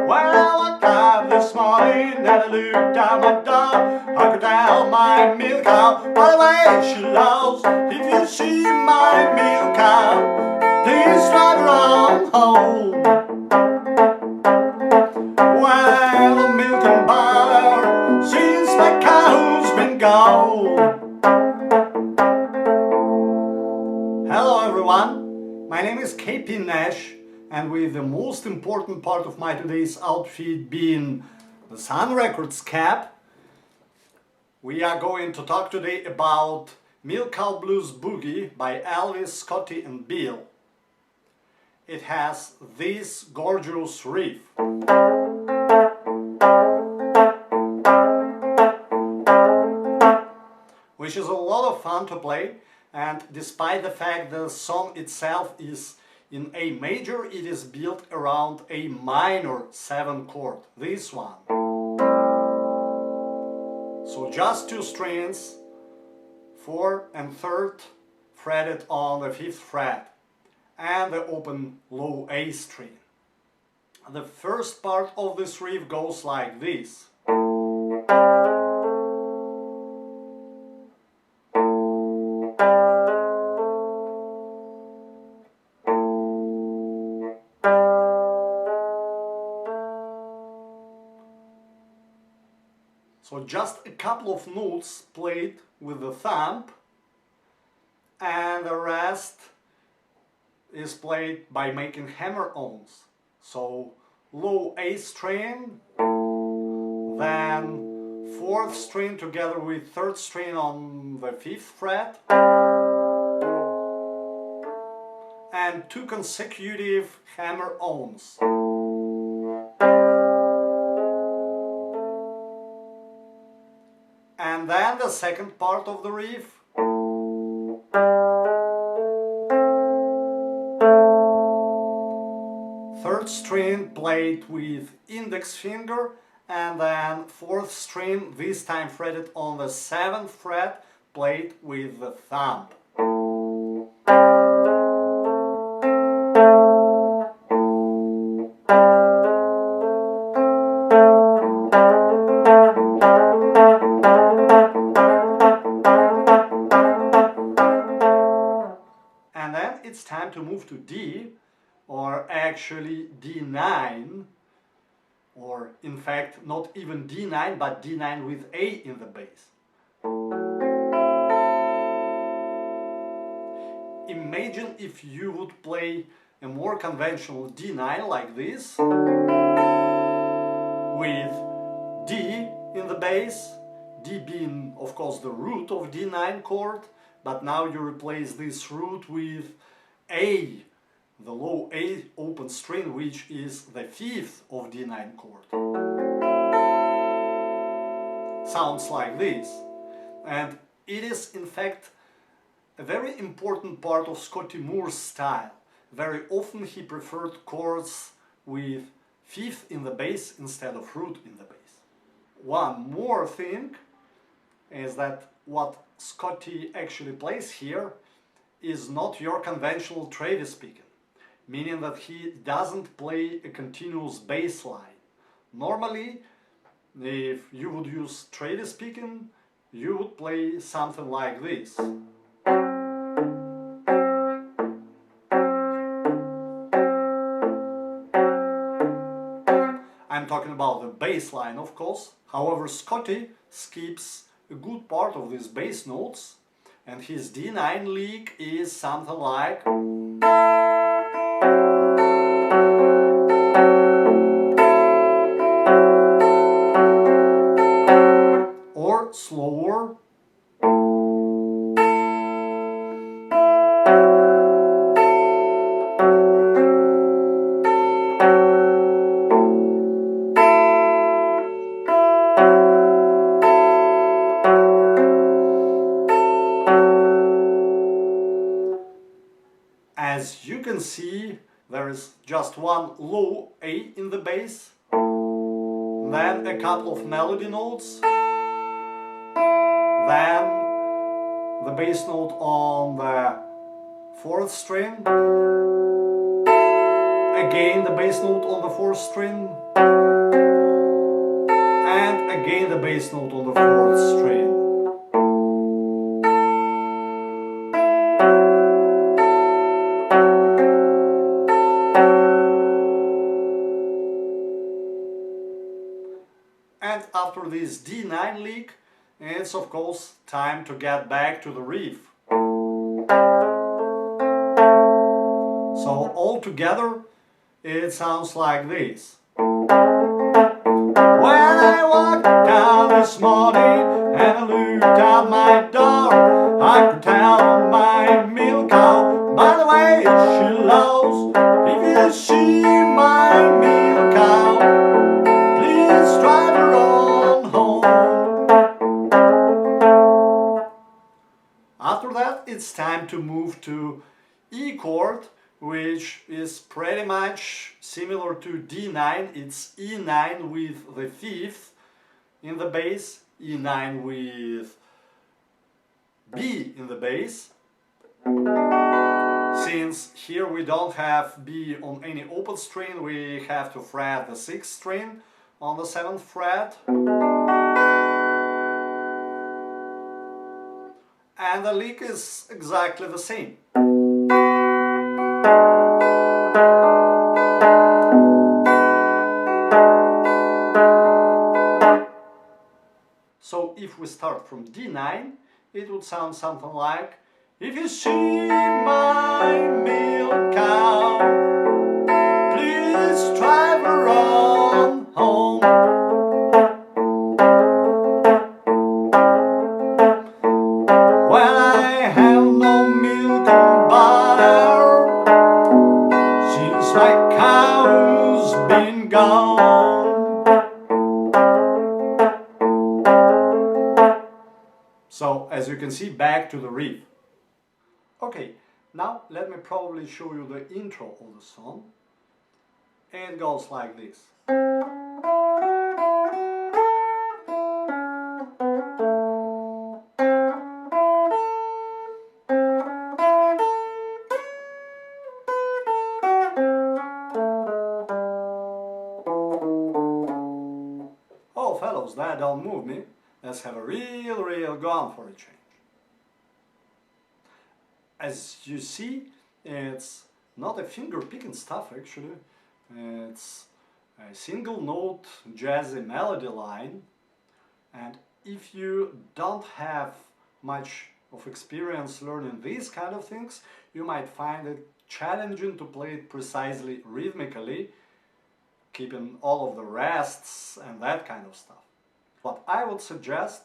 Well, I got this morning and I looked down my door. I could tell my milk cow by the way she loves. If you see my milk cow, please drive her on home. Well, the milk and butter since my cow's been gone. Hello everyone, my name is KP Nash, and with the most important part of my today's outfit being the Sun Records cap, we are going to talk today about Milkcow Blues Boogie by Elvis, Scotty and Bill. It has this gorgeous riff. Which is a lot of fun to play, and despite the fact the song itself is in A major, it is built around a minor 7 chord, this one. So just 2 strings, 4 and 3rd fretted on the 5th fret, and the open low A string. The first part of this riff goes like this. So just a couple of notes played with the thumb, and the rest is played by making hammer-ons. So low A string, then 4th string together with 3rd string on the 5th fret, and 2 consecutive hammer-ons. And then the second part of the riff. Third string played with index finger, and then 4th string, this time fretted on the 7th fret, played with the thumb. And then it's time to move to D, or actually D9, or in fact not even D9 but D9 with A in the bass. Imagine if you would play a more conventional D9 like this, with D in the bass, D being of course the root of D9 chord, but now you replace this root with A, the low A open string, which is the 5th of D9 chord. Sounds like this. And it is in fact a very important part of Scotty Moore's style. Very often he preferred chords with 5th in the bass instead of root in the bass. One more thing is that what Scotty actually plays here is not your conventional Travis picking, meaning that he doesn't play a continuous bass line. Normally, if you would use Travis picking, you would play something like this. I'm talking about the bass line, of course. However, Scotty skips a good part of these bass notes, and his D9 lick is something like, or slower, as you can see, there is just one low A in the bass, then a couple of melody notes, then the bass note on the 4th string, again the bass note on the 4th string, and again the bass note on the 4th string. And after this D9 lick, it's of course time to get back to the riff. So all together it sounds like this. When I walked down this morning and I looked out my door, I could tell my Milkcow by the way she lows. If you see my Milkcow, please drive her on home. After that, it's time to move to E chord, which is pretty much similar to D9. It's E9 with the 5th in the bass, E9 with B in the bass. Since here we don't have B on any open string, we have to fret the 6th string on the 7th fret. And the lick is exactly the same. So if we start from D9, it would sound something like, if you see my Milkcow, please drive her on home. When I have no milk and butter, since my cow's been gone. So, as you can see, back to the riff. Okay, now let me probably show you the intro of the song. It goes like this. Oh fellows, that don't move me. Let's have a real gone for a change. As you see, it's not a finger picking stuff actually. It's a single note jazzy melody line, and if you don't have much of experience learning these kind of things, you might find it challenging to play it precisely rhythmically, keeping all of the rests and that kind of stuff. What I would suggest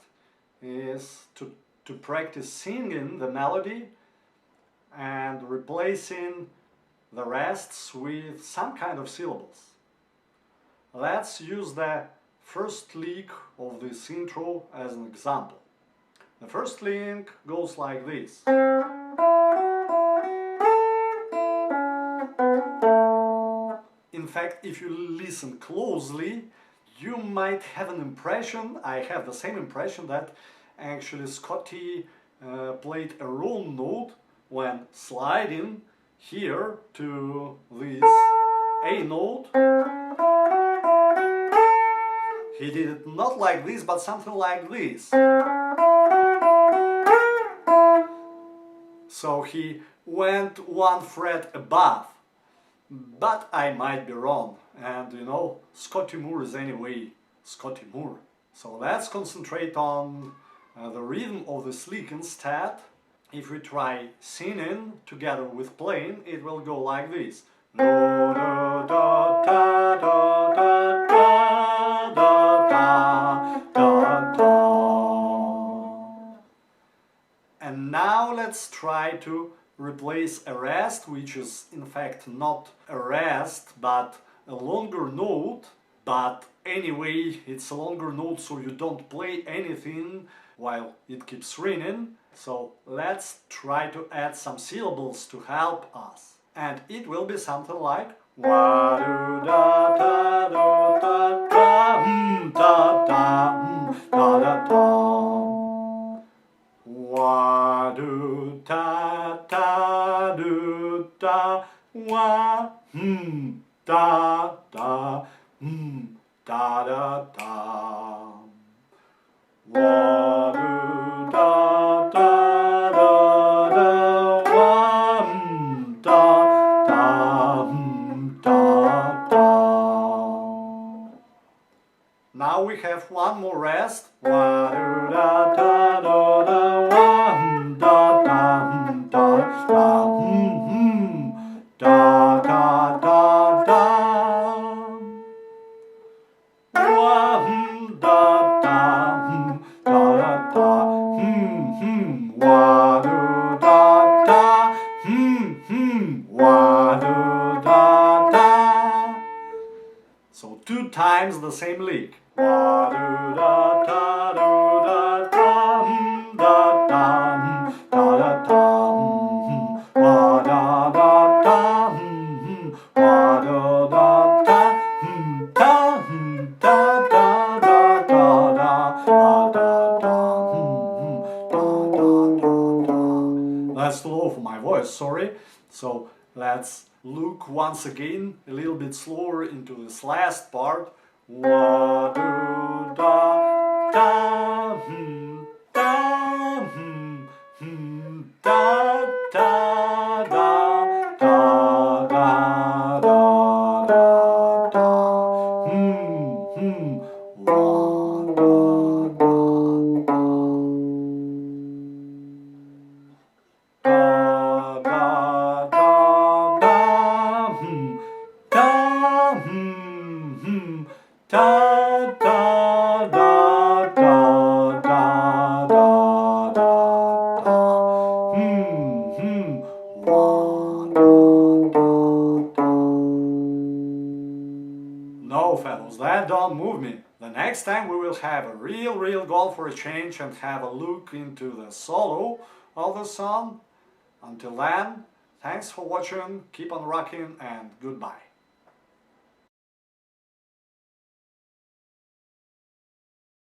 is to practice singing the melody and replacing the rests with some kind of syllables. Let's use the first lick of this intro as an example. The first lick goes like this. In fact, if you listen closely, you might have an impression, I have the same impression, that actually Scotty played a wrong note when sliding here to this A note. He did it not like this, but something like this. So he went one fret above. But I might be wrong, and you know, Scotty Moore is anyway Scotty Moore. So let's concentrate on the rhythm of this lick instead. If we try singing together with playing, it will go like this. Do, do, da, da, da, da, da, da, da. And now let's try to replace a rest, which is in fact not a rest but a longer note, but anyway it's a longer note, so you don't play anything while it keeps ringing. So let's try to add some syllables to help us, and it will be something like wa do da da do da da da da da da da. Wa do ta ta do ta Wa, da, da, da, da, da. Wa, do, da, da, da, da, wa, da, da, da, da. Now we have one more rest. Wa, do, da, da, da, da, wa, da, da, da, da, da, da, da, da. Wa, da, da, da, da, da, wa, do, da, da, wa, do, da, da. So 2 times the same lick. Wa, do, da, da, do, da, da, da, da, da, da, wa, da, da, da, wa, do, da, da, da, da, da, da, da, da, da, da. That's too low for my voice, sorry. So let's look once again a little bit slower into this last part. Wa, do, da, da, da, da, da, da, da, da, da, da, da, wa, da, da, da. Da, da, da, da, da, da, da, da. Wa, da, da, da. No, fellows, that don't move me. The next time we will have a real goal for a change and have a look into the solo of the song. Until then, thanks for watching, keep on rocking, and goodbye.